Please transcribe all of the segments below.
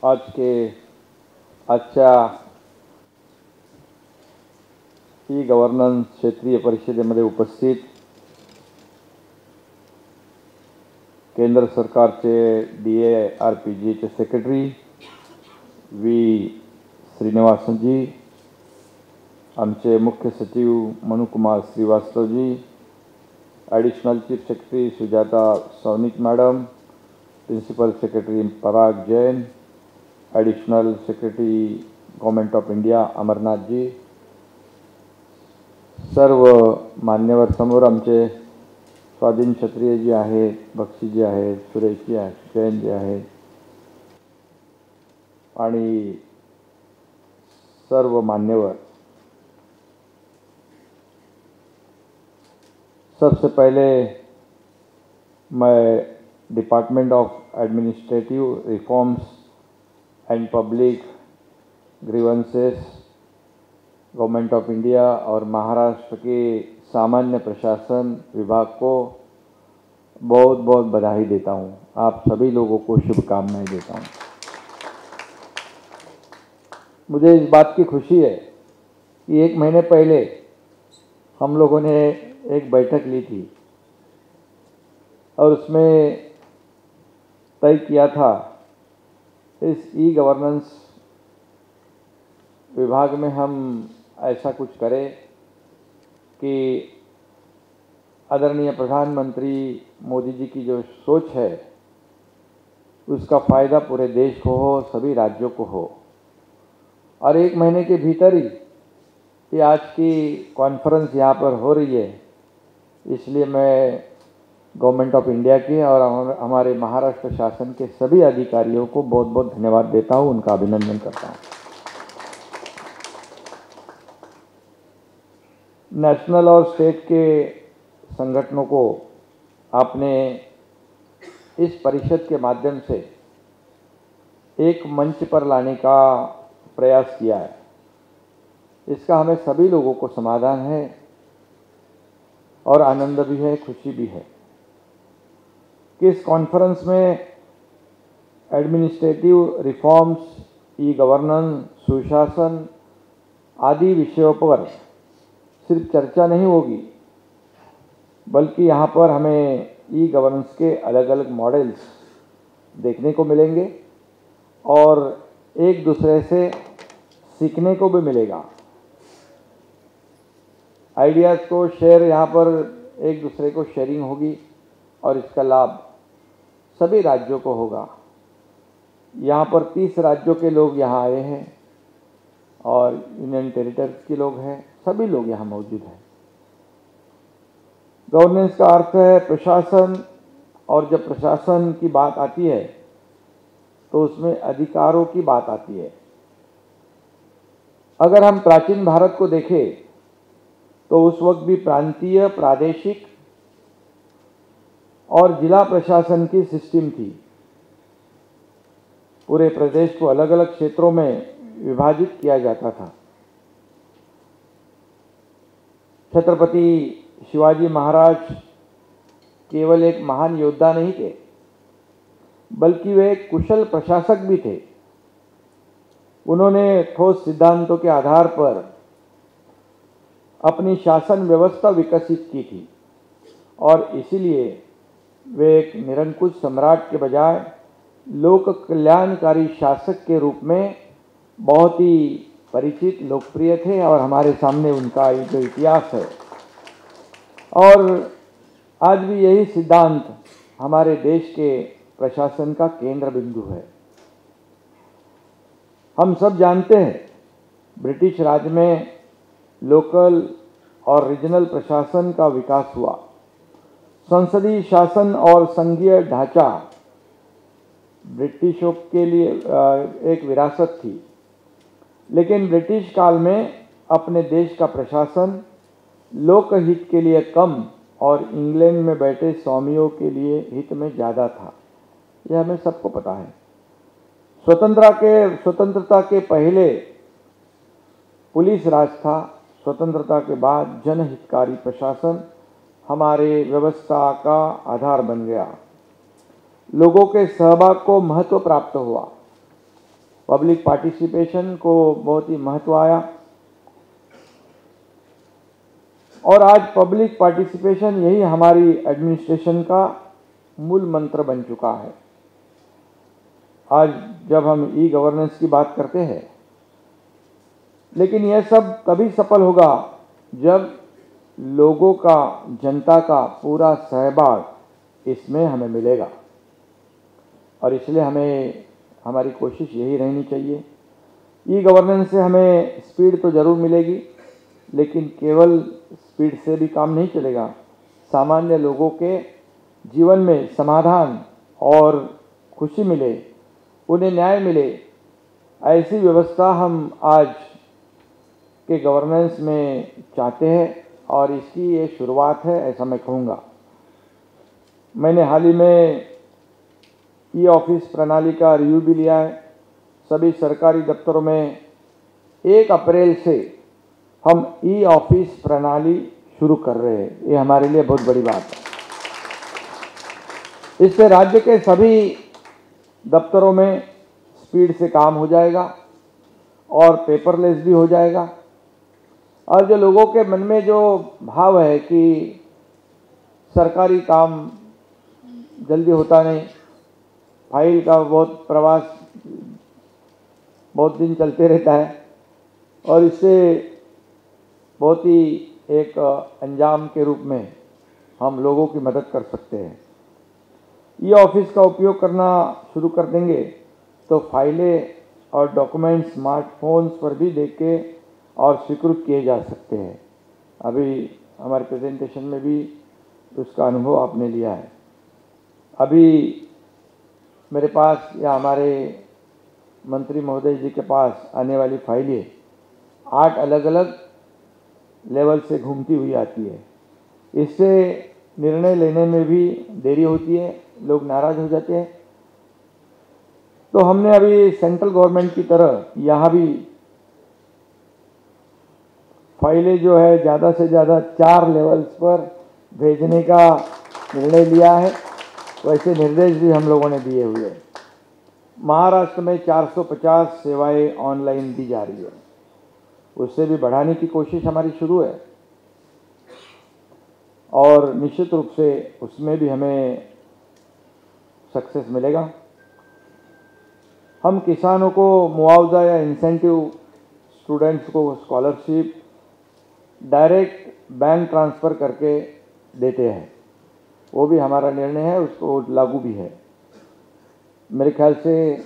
आज के आजच्या ई गव्हर्नन्स क्षेत्रीय परिषदेमध्ये उपस्थित केंद्र सरकारचे DARPGचे सेक्रेटरी वी श्रीनिवासनजी, आमचे मुख्य सचिव मनुकुमार श्रीवास्तवजी, additional chief secretary Sujata Saunik madam, principal secretary Parag Jain, additional secretary government of India Amarnath ji, सर्व मान्यवर समोर आमचे स्वाधीन क्षत्रिय जी आहेत, बक्षी जी आहेत, सुरेश जी आहेत, जैन जी आहेत आणि सर्व मान्यवर, सबसे पहले मैं department of administrative reforms and public grievances government of India और महाराष्ट्र के सामान्य प्रशासन विभाग को बहुत बहुत बधाई देता हूं। आप सभी लोगों को शुभकामनाएं देता हूं। मुझे इस बात की खुशी है कि 1 महीने पहले हम लोगों ने एक बैठक ली थी और उसमें तय किया था इस ई गवर्नेंस विभाग में हम ऐसा कुछ करें कि आदरणीय प्रधानमंत्री मोदी जी की जो सोच है उसका फ़ायदा पूरे देश को हो, सभी राज्यों को हो। और 1 महीने के भीतर ही ये आज की कॉन्फ्रेंस यहाँ पर हो रही है, इसलिए मैं गवर्नमेंट ऑफ इंडिया के और हमारे महाराष्ट्र शासन के सभी अधिकारियों को बहुत बहुत धन्यवाद देता हूँ, उनका अभिनंदन करता हूँ। नेशनल और स्टेट के संगठनों को आपने इस परिषद के माध्यम से एक मंच पर लाने का प्रयास किया है। इसका हमें सभी लोगों को समाधान है और आनंद भी है, खुशी भी है कि इस कॉन्फ्रेंस में एडमिनिस्ट्रेटिव रिफॉर्म्स, ई गवर्नेंस, सुशासन आदि विषयों पर सिर्फ चर्चा नहीं होगी, बल्कि यहाँ पर हमें ई गवर्नेंस के अलग अलग मॉडल्स देखने को मिलेंगे और एक दूसरे से सीखने को भी मिलेगा। आइडियाज़ को शेयर यहाँ पर एक दूसरे को शेयरिंग होगी और इसका लाभ सभी राज्यों को होगा। यहाँ पर 30 राज्यों के लोग यहाँ आए हैं और यूनियन टेरिटरीज के लोग हैं, सभी लोग यहाँ मौजूद हैं। गवर्नेंस का अर्थ है प्रशासन, और जब प्रशासन की बात आती है तो उसमें अधिकारों की बात आती है। अगर हम प्राचीन भारत को देखें तो उस वक्त भी प्रांतीय, प्रादेशिक और जिला प्रशासन की सिस्टम थी। पूरे प्रदेश को अलग अलग क्षेत्रों में विभाजित किया जाता था। छत्रपति शिवाजी महाराज केवल एक महान योद्धा नहीं थे, बल्कि वे एक कुशल प्रशासक भी थे। उन्होंने ठोस सिद्धांतों के आधार पर अपनी शासन व्यवस्था विकसित की थी और इसीलिए वे एक निरंकुश सम्राट के बजाय लोक कल्याणकारी शासक के रूप में बहुत ही परिचित, लोकप्रिय थे और हमारे सामने उनका जो इतिहास है, और आज भी यही सिद्धांत हमारे देश के प्रशासन का केंद्र बिंदु है। हम सब जानते हैं ब्रिटिश राज में लोकल और रीजनल प्रशासन का विकास हुआ। संसदीय शासन और संघीय ढांचा ब्रिटिशों के लिए एक विरासत थी, लेकिन ब्रिटिश काल में अपने देश का प्रशासन लोकहित के लिए कम और इंग्लैंड में बैठे स्वामियों के लिए हित में ज़्यादा था। यह हमें सबको पता है। स्वतंत्रता के पहले पुलिस राज था, स्वतंत्रता के बाद जनहितकारी प्रशासन हमारे व्यवस्था का आधार बन गया। लोगों के सहभाग को महत्व प्राप्त हुआ पब्लिक पार्टिसिपेशन को बहुत ही महत्व आया और आज पब्लिक पार्टिसिपेशन यही हमारी एडमिनिस्ट्रेशन का मूल मंत्र बन चुका है। आज जब हम ई गवर्नेंस की बात करते हैं, लेकिन यह सब तभी सफल होगा जब लोगों का, जनता का पूरा सहभाग इसमें हमें मिलेगा। और इसलिए हमें हमारी कोशिश यही रहनी चाहिए। ई गवर्नेंस से हमें स्पीड तो ज़रूर मिलेगी, लेकिन केवल स्पीड से भी काम नहीं चलेगा। सामान्य लोगों के जीवन में समाधान और खुशी मिले, उन्हें न्याय मिले, ऐसी व्यवस्था हम आज के गवर्नेंस में चाहते हैं और इसकी ये शुरुआत है, ऐसा मैं कहूँगा। मैंने हाल ही में ई ऑफिस प्रणाली का रिव्यू भी लिया है। सभी सरकारी दफ्तरों में 1 अप्रैल से हम ई ऑफिस प्रणाली शुरू कर रहे हैं। ये हमारे लिए बहुत बड़ी बात है। इससे राज्य के सभी दफ्तरों में स्पीड से काम हो जाएगा और पेपरलेस भी हो जाएगा। और जो लोगों के मन में जो भाव है कि सरकारी काम जल्दी होता नहीं, फाइल का बहुत प्रवास बहुत दिन चलते रहता है और इससे बहुत ही एक अंजाम के रूप में हम लोगों की मदद कर सकते हैं। ई ऑफिस का उपयोग करना शुरू कर देंगे तो फाइलें और डॉक्यूमेंट स्मार्टफोन्स पर भी देख के और स्वीकृत किए जा सकते हैं। अभी हमारे प्रेजेंटेशन में भी उसका अनुभव आपने लिया है। अभी मेरे पास या हमारे मंत्री महोदय जी के पास आने वाली फाइलें 8 अलग अलग लेवल से घूमती हुई आती है। इससे निर्णय लेने में भी देरी होती है, लोग नाराज हो जाते हैं। तो हमने अभी सेंट्रल गवर्नमेंट की तरह यहाँ भी फाइलें जो है ज़्यादा से ज़्यादा 4 लेवल्स पर भेजने का निर्णय लिया है। वैसे निर्देश भी हम लोगों ने दिए हुए हैं। महाराष्ट्र में 450 सेवाएं ऑनलाइन दी जा रही है, उससे भी बढ़ाने की कोशिश हमारी शुरू है और निश्चित रूप से उसमें भी हमें सक्सेस मिलेगा। हम किसानों को मुआवजा या इंसेंटिव, स्टूडेंट्स को स्कॉलरशिप डायरेक्ट बैंक ट्रांसफ़र करके देते हैं, वो भी हमारा निर्णय है, उसको लागू भी है। मेरे ख्याल से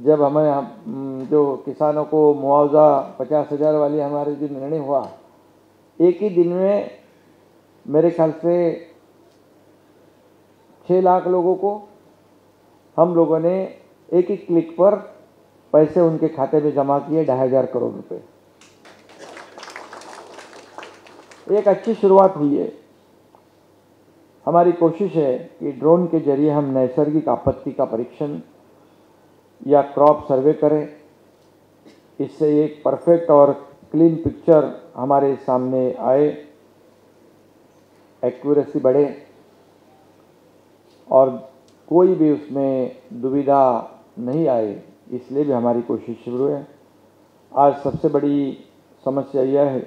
जब हमें जो किसानों को मुआवजा 50,000 वाली हमारे जो निर्णय हुआ, एक ही दिन में मेरे ख्याल से 6 लाख लोगों को हम लोगों ने एक ही क्लिक पर पैसे उनके खाते में जमा किए, 2,500 करोड़ रुपए। एक अच्छी शुरुआत हुई है। हमारी कोशिश है कि ड्रोन के जरिए हम नैसर्गिक आपत्ति का परीक्षण या क्रॉप सर्वे करें। इससे एक परफेक्ट और क्लीन पिक्चर हमारे सामने आए, एक्यूरेसी बढ़े और कोई भी उसमें दुविधा नहीं आए, इसलिए भी हमारी कोशिश शुरू है। आज सबसे बड़ी समस्या यह है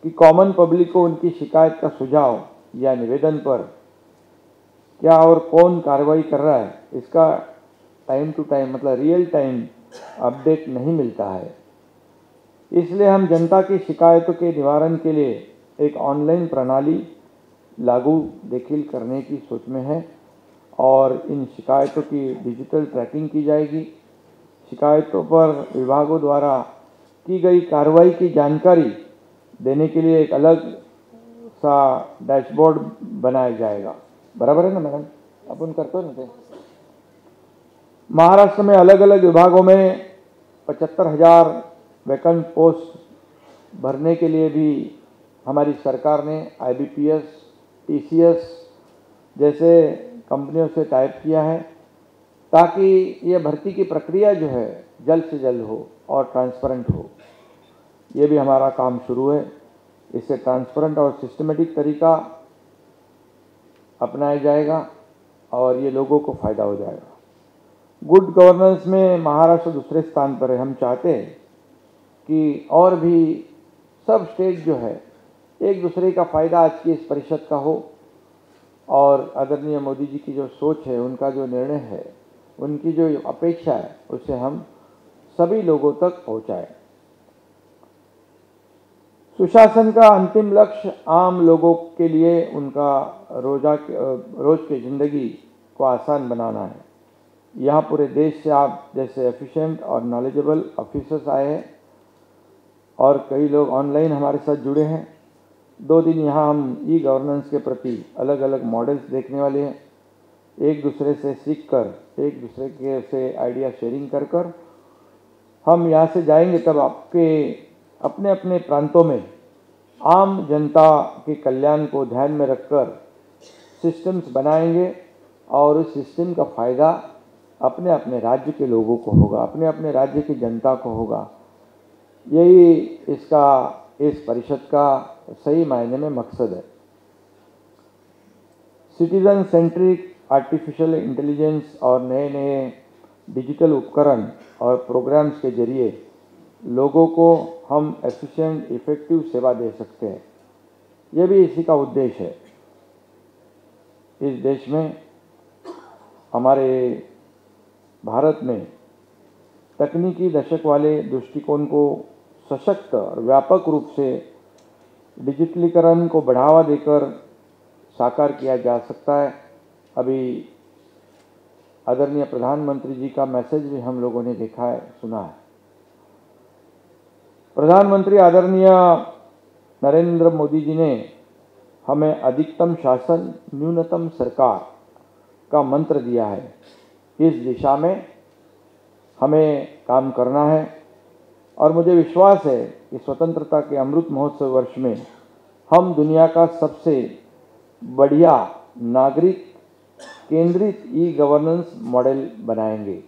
कि कॉमन पब्लिक को उनकी शिकायत का सुझाव या निवेदन पर क्या और कौन कार्रवाई कर रहा है, इसका टाइम टू टाइम मतलब रियल टाइम अपडेट नहीं मिलता है। इसलिए हम जनता की शिकायतों के निवारण के लिए एक ऑनलाइन प्रणाली लागू देखिल करने की सोच में है और इन शिकायतों की डिजिटल ट्रैकिंग की जाएगी। शिकायतों पर विभागों द्वारा की गई कार्रवाई की जानकारी देने के लिए एक अलग सा डैशबोर्ड बनाया जाएगा। बराबर है ना मैडम? अपन करते हो ना? महाराष्ट्र में अलग अलग विभागों में 75,000 वैकेंट पोस्ट भरने के लिए भी हमारी सरकार ने IBPS, TCS जैसे कंपनियों से टाइप किया है, ताकि ये भर्ती की प्रक्रिया जो है जल्द से जल्द हो और ट्रांसपेरेंट हो। ये भी हमारा काम शुरू है। इससे ट्रांसपेरेंट और सिस्टमेटिक तरीका अपनाया जाएगा और ये लोगों को फ़ायदा हो जाएगा। गुड गवर्नेंस में महाराष्ट्र दूसरे स्थान पर है। हम चाहते हैं कि और भी सब स्टेट जो है एक दूसरे का फ़ायदा आज की इस परिषद का हो, और आदरणीय मोदी जी की जो सोच है, उनका जो निर्णय है, उनकी जो अपेक्षा है, उसे हम सभी लोगों तक पहुंचाएं। सुशासन का अंतिम लक्ष्य आम लोगों के लिए उनका रोज की जिंदगी को आसान बनाना है। यहाँ पूरे देश से आप जैसे एफिशिएंट और नॉलेजेबल ऑफिसर्स आए हैं और कई लोग ऑनलाइन हमारे साथ जुड़े हैं। 2 दिन यहाँ हम ई गवर्नेंस के प्रति अलग अलग मॉडल्स देखने वाले हैं। एक दूसरे से सीख कर, एक दूसरे के से आइडिया शेयरिंग कर कर हम यहाँ से जाएंगे, तब आपके अपने अपने प्रांतों में आम जनता के कल्याण को ध्यान में रखकर सिस्टम्स बनाएंगे और उस सिस्टम का फ़ायदा अपने अपने राज्य के लोगों को होगा, अपने अपने राज्य की जनता को होगा। यही इस परिषद का सही मायने में मकसद है। सिटीजन सेंट्रिक आर्टिफिशियल इंटेलिजेंस और नए नए डिजिटल उपकरण और प्रोग्राम्स के जरिए लोगों को हम एफिशिएंट इफेक्टिव सेवा दे सकते हैं। यह भी इसी का उद्देश्य है। इस देश में, हमारे भारत में तकनीकी दशक वाले दृष्टिकोण को सशक्त और व्यापक रूप से डिजिटलीकरण को बढ़ावा देकर साकार किया जा सकता है। अभी आदरणीय प्रधानमंत्री जी का मैसेज भी हम लोगों ने देखा है, सुना है। प्रधानमंत्री आदरणीय नरेंद्र मोदी जी ने हमें अधिकतम शासन न्यूनतम सरकार का मंत्र दिया है। इस दिशा में हमें काम करना है और मुझे विश्वास है कि स्वतंत्रता के अमृत महोत्सव वर्ष में हम दुनिया का सबसे बढ़िया नागरिक केंद्रित ई गवर्नेंस मॉडल बनाएंगे।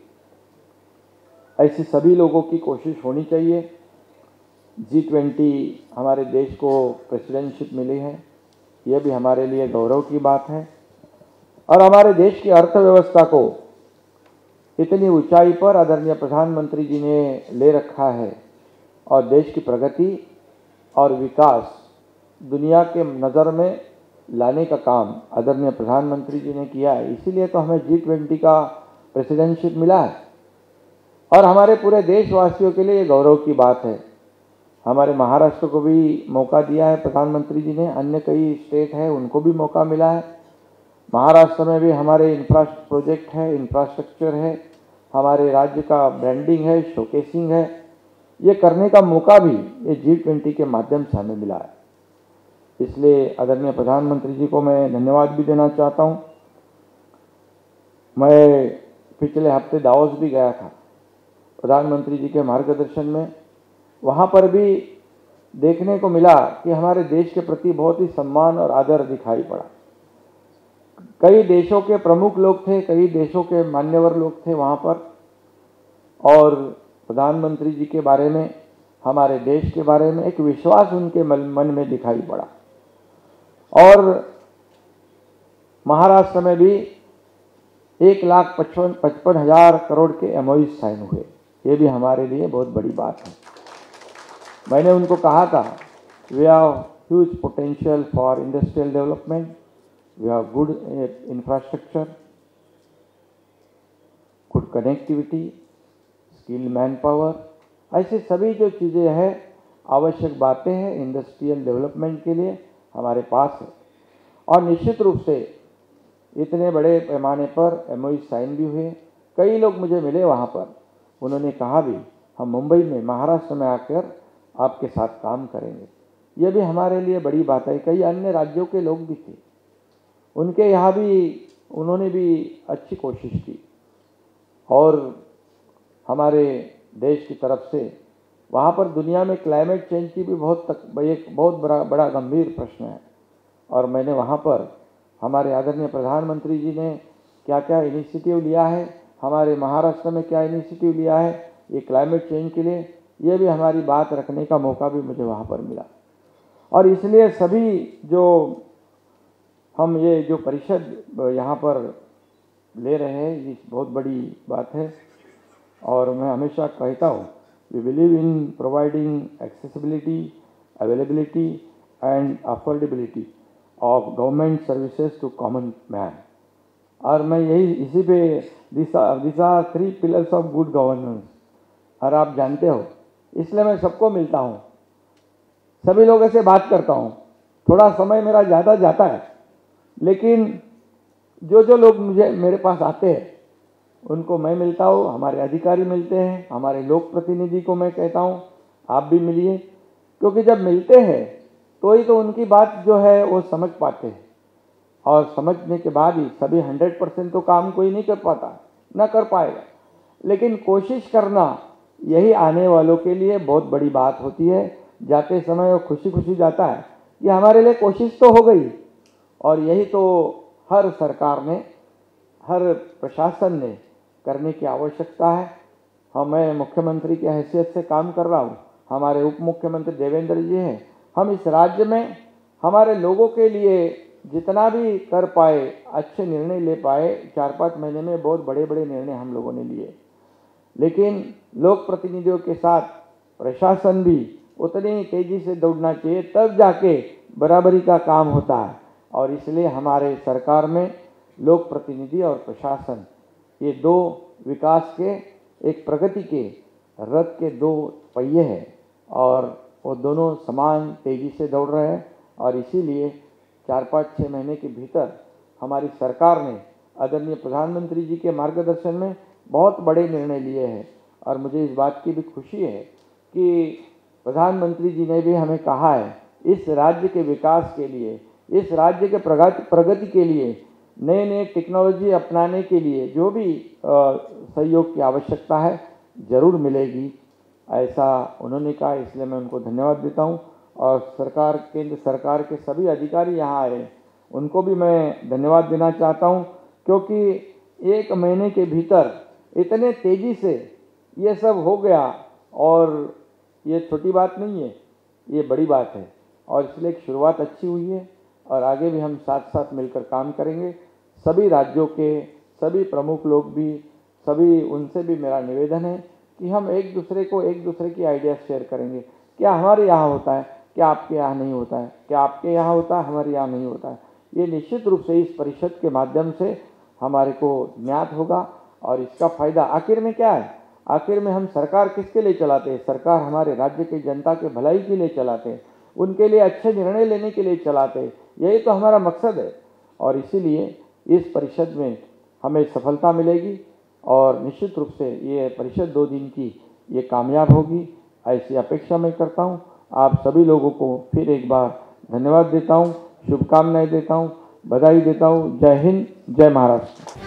ऐसी सभी लोगों की कोशिश होनी चाहिए। G20 हमारे देश को प्रेसिडेंटशिप मिली है, यह भी हमारे लिए गौरव की बात है और हमारे देश की अर्थव्यवस्था को इतनी ऊंचाई पर आदरणीय प्रधानमंत्री जी ने ले रखा है और देश की प्रगति और विकास दुनिया के नज़र में लाने का काम आदरणीय प्रधानमंत्री जी ने किया है। इसीलिए तो हमें G20 का प्रेसिडेंटशिप मिला है और हमारे पूरे देशवासियों के लिए ये गौरव की बात है। हमारे महाराष्ट्र को भी मौका दिया है प्रधानमंत्री जी ने, अन्य कई स्टेट है उनको भी मौका मिला है। महाराष्ट्र में भी हमारे प्रोजेक्ट है, इंफ्रास्ट्रक्चर है, हमारे राज्य का ब्रांडिंग है, शोकेसिंग है, ये करने का मौका भी ये G20 के माध्यम से हमें मिला है। इसलिए आदरणीय प्रधानमंत्री जी को मैं धन्यवाद भी देना चाहता हूँ। मैं पिछले हफ्ते दावोस भी गया था प्रधानमंत्री जी के मार्गदर्शन में। वहाँ पर भी देखने को मिला कि हमारे देश के प्रति बहुत ही सम्मान और आदर दिखाई पड़ा। कई देशों के प्रमुख लोग थे, कई देशों के मान्यवर लोग थे वहाँ पर, और प्रधानमंत्री जी के बारे में, हमारे देश के बारे में एक विश्वास उनके मन में दिखाई पड़ा। और महाराष्ट्र में भी 1,55,000 करोड़ के MOU साइन हुए। ये भी हमारे लिए बहुत बड़ी बात है। मैंने उनको कहा था, we have huge potential for industrial development, we have good infrastructure, good connectivity, skill man power, ऐसी सभी जो चीज़ें हैं, आवश्यक बातें हैं इंडस्ट्रियल डेवलपमेंट के लिए हमारे पास है। और निश्चित रूप से इतने बड़े पैमाने पर MOU साइन भी हुए। कई लोग मुझे मिले वहाँ पर, उन्होंने कहा भी हम मुंबई में, महाराष्ट्र में आकर आपके साथ काम करेंगे। यह भी हमारे लिए बड़ी बात है। कई अन्य राज्यों के लोग भी थे, उनके यहाँ भी उन्होंने भी अच्छी कोशिश की और हमारे देश की तरफ से वहाँ पर दुनिया में क्लाइमेट चेंज की भी एक बहुत बड़ा गंभीर प्रश्न है। और मैंने वहाँ पर हमारे आदरणीय प्रधानमंत्री जी ने क्या क्या इनिशिएटिव लिया है, हमारे महाराष्ट्र में क्या इनिशिएटिव लिया है ये क्लाइमेट चेंज के लिए, ये भी हमारी बात रखने का मौका भी मुझे वहाँ पर मिला। और इसलिए सभी जो हम ये जो परिषद यहाँ पर ले रहे हैं, ये बहुत बड़ी बात है। और मैं हमेशा कहता हूँ, we believe in providing accessibility, availability and affordability of government services to common man. और मैं यही इसी पे this are 3 pillars of good governance. और आप जानते हो, इसलिए मैं सबको मिलता हूँ, सभी लोगों से बात करता हूँ। थोड़ा समय मेरा ज़्यादा जाता है, लेकिन जो लोग मेरे पास आते हैं उनको मैं मिलता हूँ, हमारे अधिकारी मिलते हैं, हमारे लोक प्रतिनिधि को मैं कहता हूँ आप भी मिलिए, क्योंकि जब मिलते हैं तो ही तो उनकी बात जो है वो समझ पाते हैं। और समझने के बाद ही सभी 100% तो काम कोई नहीं कर पाता, ना कर पाएगा, लेकिन कोशिश करना यही आने वालों के लिए बहुत बड़ी बात होती है। जाते समय वो खुशी खुशी जाता है कि हमारे लिए कोशिश तो हो गई। और यही तो हर सरकार ने, हर प्रशासन ने करने की आवश्यकता है। मैं मुख्यमंत्री की हैसियत से काम कर रहा हूँ, हमारे उप मुख्यमंत्री देवेंद्र जी हैं। हम इस राज्य में हमारे लोगों के लिए जितना भी कर पाए, अच्छे निर्णय ले पाए। 4-5 महीने में बहुत बड़े बड़े निर्णय हम लोगों ने लिए, लेकिन लोक प्रतिनिधियों के साथ प्रशासन भी उतनी तेजी से दौड़ना चाहिए, तब जाके बराबरी का काम होता है। और इसलिए हमारे सरकार में लोक प्रतिनिधि और प्रशासन, ये 2 विकास के, एक प्रगति के रथ के 2 पहिए हैं, और वो दोनों समान तेजी से दौड़ रहे हैं। और इसीलिए 4-5-6 महीने के भीतर हमारी सरकार ने आदरणीय प्रधानमंत्री जी के मार्गदर्शन में बहुत बड़े निर्णय लिए हैं। और मुझे इस बात की भी खुशी है कि प्रधानमंत्री जी ने भी हमें कहा है, इस राज्य के विकास के लिए, इस राज्य के प्रगति के लिए, नए नए टेक्नोलॉजी अपनाने के लिए जो भी सहयोग की आवश्यकता है ज़रूर मिलेगी, ऐसा उन्होंने कहा। इसलिए मैं उनको धन्यवाद देता हूँ। और सरकार, केंद्र सरकार के सभी अधिकारी यहाँ आए, उनको भी मैं धन्यवाद देना चाहता हूँ, क्योंकि 1 महीने के भीतर इतने तेज़ी से ये सब हो गया। और ये छोटी बात नहीं है, ये बड़ी बात है। और इसलिए एक शुरुआत अच्छी हुई है, और आगे भी हम साथ साथ मिलकर काम करेंगे। सभी राज्यों के सभी प्रमुख लोग भी, सभी, उनसे भी मेरा निवेदन है कि हम एक दूसरे की आइडिया शेयर करेंगे। क्या हमारे यहाँ होता है, क्या आपके यहाँ नहीं होता है, क्या आपके यहाँ होता है, हमारे यहाँ नहीं होता है। ये निश्चित रूप से इस परिषद के माध्यम से हमारे को ज्ञात होगा। और इसका फायदा आखिर में क्या है, आखिर में हम सरकार किसके लिए चलाते हैं? सरकार हमारे राज्य की जनता के भलाई के लिए चलाते हैं, उनके लिए अच्छे निर्णय लेने के लिए चलाते हैं। यही तो हमारा मकसद है। और इसीलिए इस परिषद में हमें सफलता मिलेगी, और निश्चित रूप से ये परिषद 2 दिन की ये कामयाब होगी, ऐसी अपेक्षा मैं करता हूँ। आप सभी लोगों को फिर एक बार धन्यवाद देता हूँ, शुभकामनाएं देता हूँ, बधाई देता हूँ। जय हिंद, जय महाराष्ट्र।